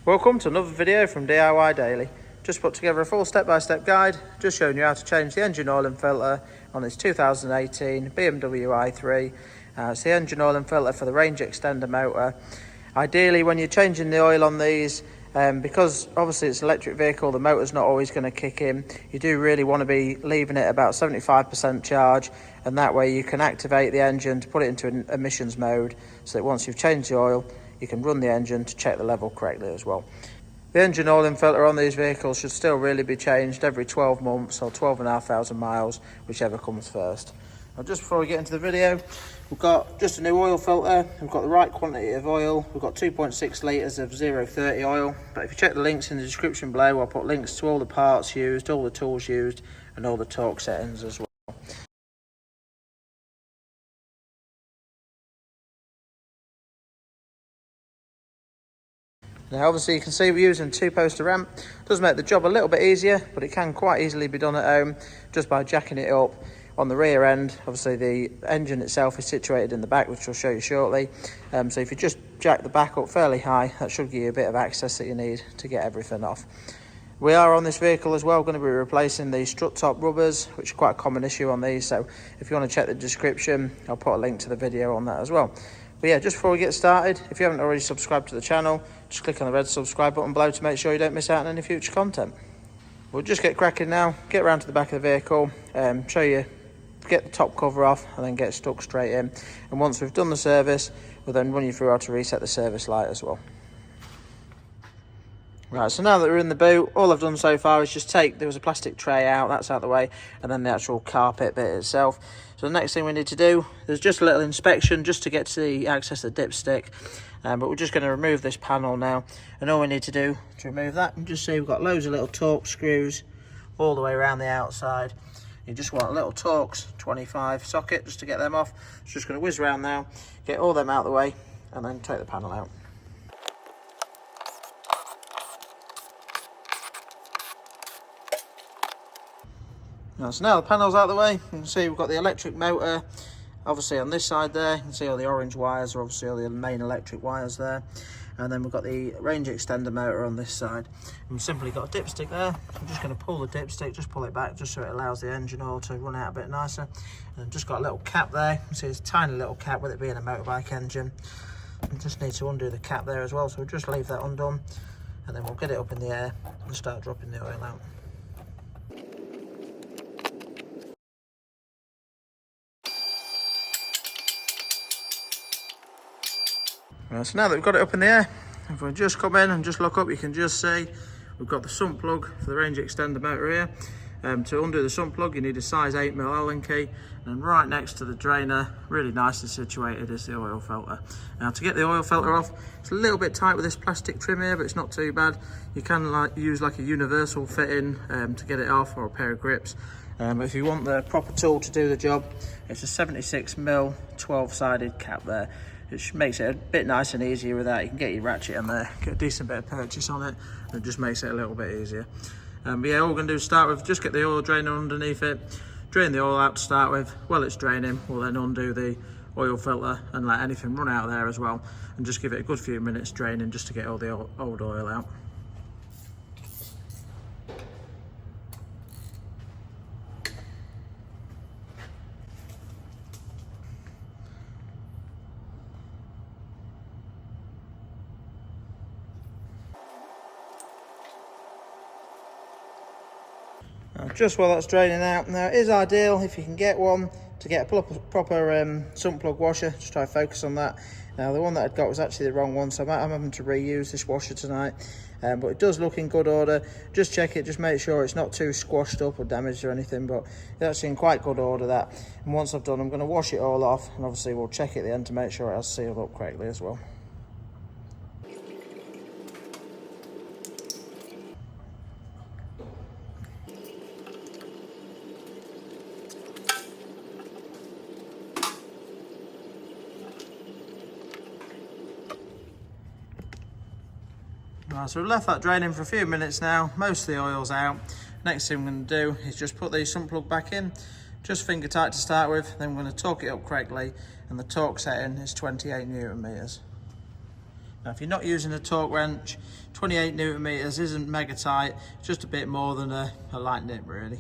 Welcome to another video from DIY Daily. Just put together a full step-by-step guide, just showing you how to change the engine oil and filter on this 2018 BMW i3. It's the engine oil and filter for the range extender motor. Ideally, when you're changing the oil on these, because obviously it's an electric vehicle, the motor's not always going to kick in. You do really want to be leaving it about 75% charge, and that way you can activate the engine to put it into an emissions mode, so that once you've changed the oil, you can run the engine to check the level correctly as well. The engine oil and filter on these vehicles should still really be changed every 12 months or 12,500 miles, whichever comes first. Now, just before we get into the video, we've got just a new oil filter, we've got the right quantity of oil, we've got 2.6 litres of 030 oil, but if you check the links in the description below, I'll put links to all the parts used, all the tools used, and all the torque settings as well. Now obviously you can see we're using 2-poster ramp. Does make the job a little bit easier, but it can quite easily be done at home just by jacking it up on the rear end. Obviously the engine itself is situated in the back, which I'll show you shortly. So if you just jack the back up fairly high, that should give you a bit of access that you need to get everything off. We are on this vehicle as well going to be replacing the strut top rubbers, which is quite a common issue on these. So if you want to check the description, I'll put a link to the video on that as well. But yeah, just before we get started, if you haven't already subscribed to the channel, just click on the red subscribe button below to make sure you don't miss out on any future content. We'll just get cracking now, get around to the back of the vehicle, show you, get the top cover off and then get stuck straight in. And once we've done the service, we'll then run you through how to reset the service light as well. Right, so now that we're in the boot, all I've done so far is just there was a plastic tray out, that's out of the way, and then the actual carpet bit itself. So the next thing we need to do, there's just a little inspection just to get to the access the dipstick, but we're just going to remove this panel now, and all we need to do to remove that, and just see we've got loads of little Torx screws all the way around the outside. You just want a little Torx 25 socket just to get them off. So just going to whiz around now, get all them out of the way, and then take the panel out. So now the panel's out of the way, you can see we've got the electric motor obviously on this side there. You can see all the orange wires are obviously all the main electric wires there, and then we've got the range extender motor on this side. And we've simply got a dipstick there. I'm just going to pull the dipstick, just pull it back just so it allows the engine oil to run out a bit nicer. And I've just got a little cap there. You can see it's a tiny little cap with it being a motorbike engine. We just need to undo the cap there as well, so we'll just leave that undone, and then we'll get it up in the air and start dropping the oil out. Right, so now that we've got it up in the air, if we just come in and just look up, you can just see we've got the sump plug for the range extender motor here. To undo the sump plug, you need a size 8mm Allen key, and right next to the drainer, really nicely situated, is the oil filter. Now to get the oil filter off, it's a little bit tight with this plastic trim here, but it's not too bad. You can use like a universal fitting to get it off, or a pair of grips. But if you want the proper tool to do the job, it's a 76mm 12-sided cap there, which makes it a bit nice and easier with that. You can get your ratchet in there, get a decent bit of purchase on it, and it just makes it a little bit easier. But yeah, all we're going to do is start with, just get the oil drainer underneath it, drain the oil out to start with. While it's draining, we'll then undo the oil filter and let anything run out there as well, and just give it a good few minutes draining just to get all the old oil out. Just while that's draining out, now it is ideal if you can get one to get a proper sump plug washer. Just try to focus on that. Now the one that I'd got was actually the wrong one, so I'm having to reuse this washer tonight, but it does look in good order. Just check it, just make sure it's not too squashed up or damaged or anything, but it's actually in quite good order, that. And once I've done, I'm going to wash it all off, and obviously we'll check it at the end to make sure it has sealed up correctly as well. Right, so we've left that draining for a few minutes now. Most of the oil's out. Next thing I'm going to do is just put the sump plug back in, just finger tight to start with. Then we're going to torque it up correctly, and the torque setting is 28 Newton meters. Now, if you're not using a torque wrench, 28 Newton meters isn't mega tight, just a bit more than a light nip really.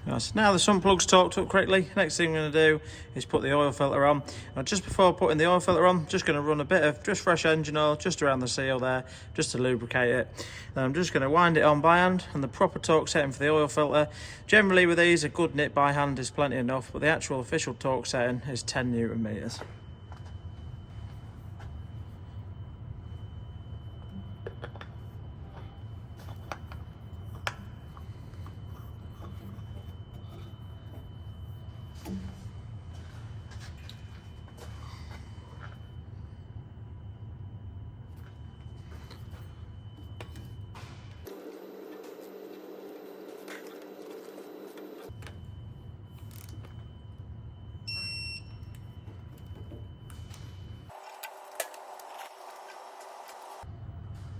Right, so now the sump plug's torqued up correctly, next thing I'm going to do is put the oil filter on. Now, just before putting the oil filter on, just going to run a bit of just fresh engine oil just around the seal there, just to lubricate it. Then I'm just going to wind it on by hand, and the proper torque setting for the oil filter, generally with these a good nip by hand is plenty enough, but the actual official torque setting is 10 Newton meters.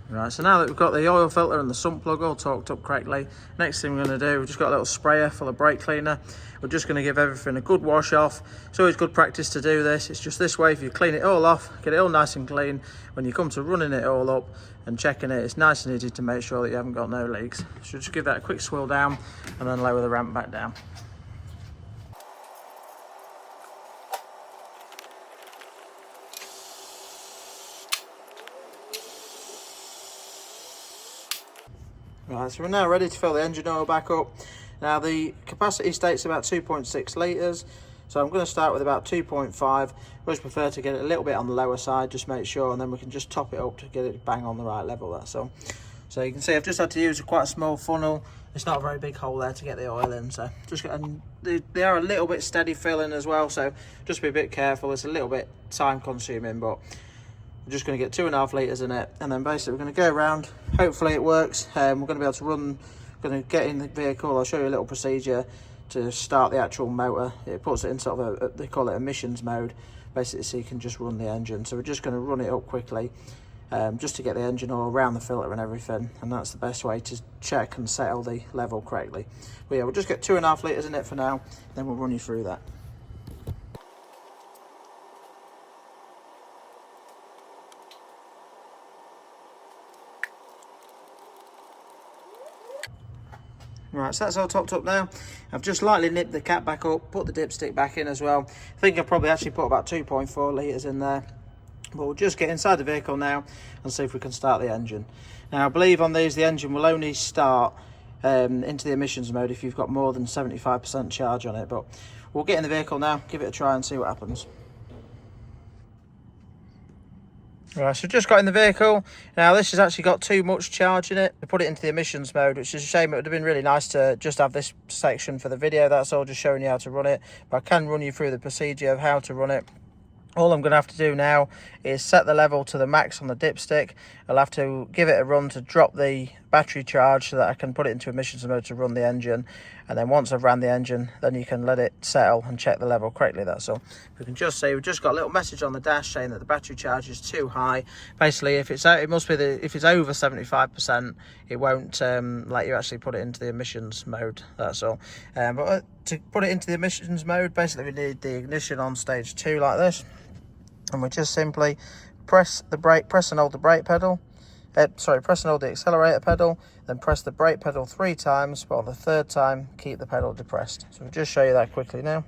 Right, so now that we've got the oil filter and the sump plug all torqued up correctly, next thing we're going to do, we've just got a little sprayer full of brake cleaner. We're just going to give everything a good wash off. It's always good practice to do this. It's just this way, if you clean it all off, get it all nice and clean, when you come to running it all up and checking it, it's nice and easy to make sure that you haven't got no leaks. So just give that a quick swirl down and then lower the ramp back down. Right, so we're now ready to fill the engine oil back up. Now the capacity states about 2.6 litres, so I'm going to start with about 2.5. I always prefer to get it a little bit on the lower side, just make sure, and then we can just top it up to get it bang on the right level, that's all. So you can see I've just had to use quite a small funnel. It's not a very big hole there to get the oil in, so just and they are a little bit steady filling as well, so just be a bit careful. It's a little bit time consuming, but we're just going to get 2.5 litres in it, and then basically we're going to go around. Hopefully it works. We're going to be able to run, going to get in the vehicle. I'll show you a little procedure to start the actual motor. It puts it in sort of a, they call it emissions mode, basically, so you can just run the engine. So we're just going to run it up quickly, just to get the engine oil around the filter and everything, and that's the best way to check and settle the level correctly. But yeah, we'll just get 2.5 litres in it for now, then we'll run you through that. Right, so that's all topped up now. I've just lightly nipped the cap back up, put the dipstick back in as well. I think I've probably actually put about 2.4 litres in there. But we'll just get inside the vehicle now and see if we can start the engine. Now, I believe on these the engine will only start into the emissions mode if you've got more than 75% charge on it. But we'll get in the vehicle now, give it a try and see what happens. Right, so just got in the vehicle. Now this has actually got too much charge in it to put it into the emissions mode, which is a shame. It would have been really nice to just have this section for the video, that's all, just showing you how to run it. But I can run you through the procedure of how to run it. All I'm going to have to do now is set the level to the max on the dipstick. I'll have to give it a run to drop the battery charge so that I can put it into emissions mode to run the engine. And then once I've ran the engine, then you can let it settle and check the level correctly, that's all. We can just see, we've just got a little message on the dash saying that the battery charge is too high. Basically, if it's it must be if it's over 75%, it won't let you actually put it into the emissions mode, that's all. But to put it into the emissions mode, basically we need the ignition on stage 2 like this. And we just simply press and hold the brake pedal. Press and hold the accelerator pedal, then press the brake pedal 3 times, but on the 3rd time, keep the pedal depressed. So we'll just show you that quickly now.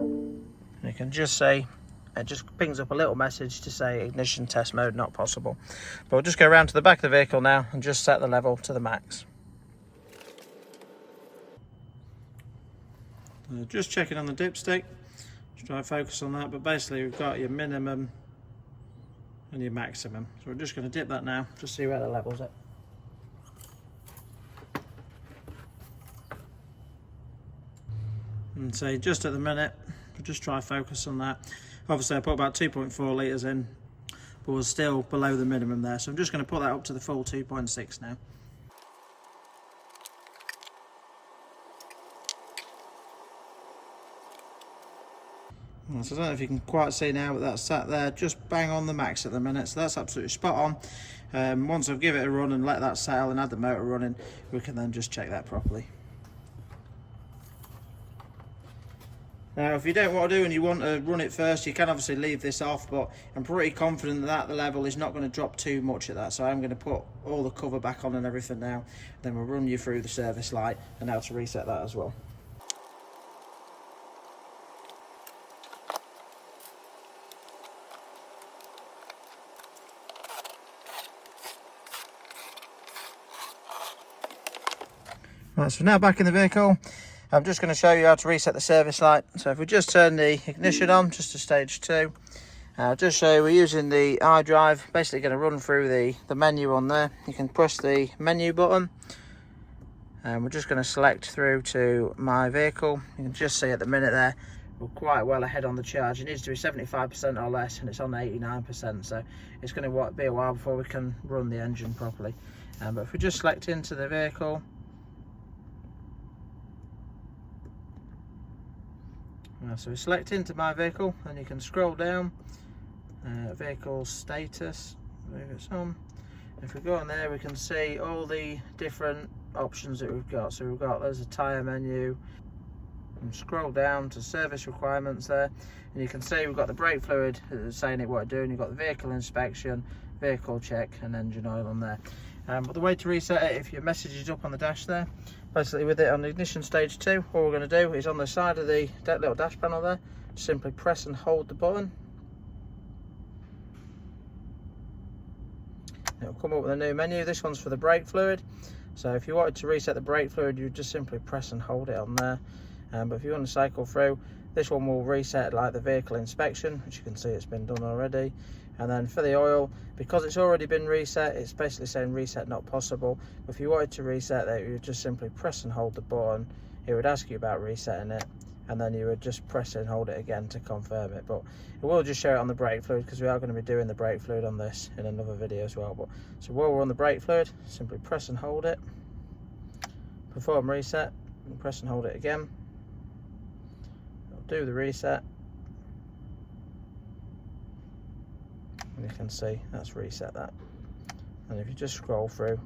And you can just see, it just pings up a little message to say ignition test mode not possible. But we'll just go around to the back of the vehicle now and just set the level to the max. Just checking on the dipstick, just try to focus on that, but basically we've got your minimum and your maximum. So we're just going to dip that now, just see where the level's at. And say just at the minute, we'll just try to focus on that. Obviously I put about 2.4 litres in. but was still below the minimum there. So I'm just going to put that up to the full 2.6 now. So I don't know if you can quite see now, but that's sat there just bang on the max at the minute, so that's absolutely spot on. Once I've given it a run and let that settle and had the motor running, we can then just check that properly. Now if you don't want to do and you want to run it first, you can obviously leave this off, but I'm pretty confident that the level is not going to drop too much at that, so I'm going to put all the cover back on and everything now, then we'll run you through the service light and how to reset that as well. Right, so now back in the vehicle, I'm just going to show you how to reset the service light. So if we just turn the ignition on, just to stage 2, I'll just show you we're using the iDrive, basically going to run through the menu on there. You can press the menu button, and we're just going to select through to my vehicle. You can just see at the minute there, we're quite well ahead on the charge. It needs to be 75% or less, and it's on 89%, so it's going to be a while before we can run the engine properly. But if we just select into the vehicle, so we select into my vehicle, and you can scroll down, vehicle status, move it on. If we go on there, we can see all the different options that we've got. So there's a tyre menu, and scroll down to service requirements there, and you can see we've got the brake fluid saying it what it's doing. You've got the vehicle inspection, vehicle check, and engine oil on there. But the way to reset it, if your message is up on the dash there, basically with it on ignition stage 2, all we're going to do is on the side of the little dash panel there, simply press and hold the button. It'll come up with a new menu. This one's for the brake fluid. So if you wanted to reset the brake fluid, you would just simply press and hold it on there. But if you want to cycle through, this one will reset like the vehicle inspection, which you can see it's been done already. And then for the oil, because it's already been reset, it's basically saying reset not possible. But if you wanted to reset that, you would just simply press and hold the button. It would ask you about resetting it, and then you would just press and hold it again to confirm it. But it will just show it on the brake fluid, because we are going to be doing the brake fluid on this in another video as well. But so while we're on the brake fluid, simply press and hold it, perform reset, and press and hold it again. It'll do the reset. And you can see that's reset that. And if you just scroll through,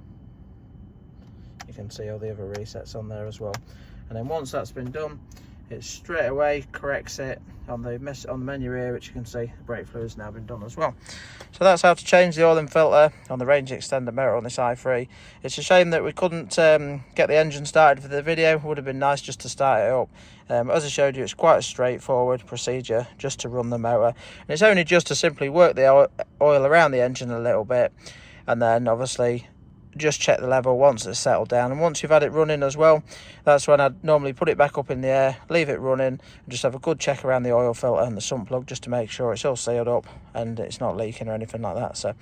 you can see all the other resets on there as well. And then once that's been done, it straight away corrects it on the menu here, which you can see the brake fluid has now been done as well. So that's how to change the oil and filter on the range extender motor on this i3. It's a shame that we couldn't get the engine started for the video. It would have been nice just to start it up. As I showed you, it's quite a straightforward procedure just to run the motor, and it's only just to simply work the oil around the engine a little bit, and then obviously just check the level once it's settled down. And once you've had it running as well, that's when I'd normally put it back up in the air, leave it running, and just have a good check around the oil filter and the sump plug, just to make sure it's all sealed up and it's not leaking or anything like that. So,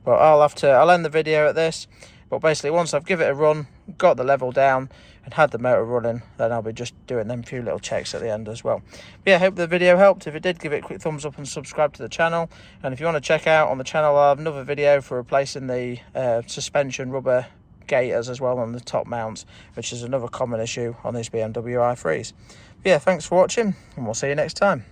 but I'll end the video at this. But basically, once I've given it a run, got the level down, and had the motor running, then I'll be just doing them few little checks at the end as well. But yeah, I hope the video helped. If it did, give it a quick thumbs up and subscribe to the channel. And if you want to check out on the channel, I'll have another video for replacing the suspension rubber gaiters as well on the top mounts, which is another common issue on these BMW i3s. But yeah, thanks for watching, and we'll see you next time.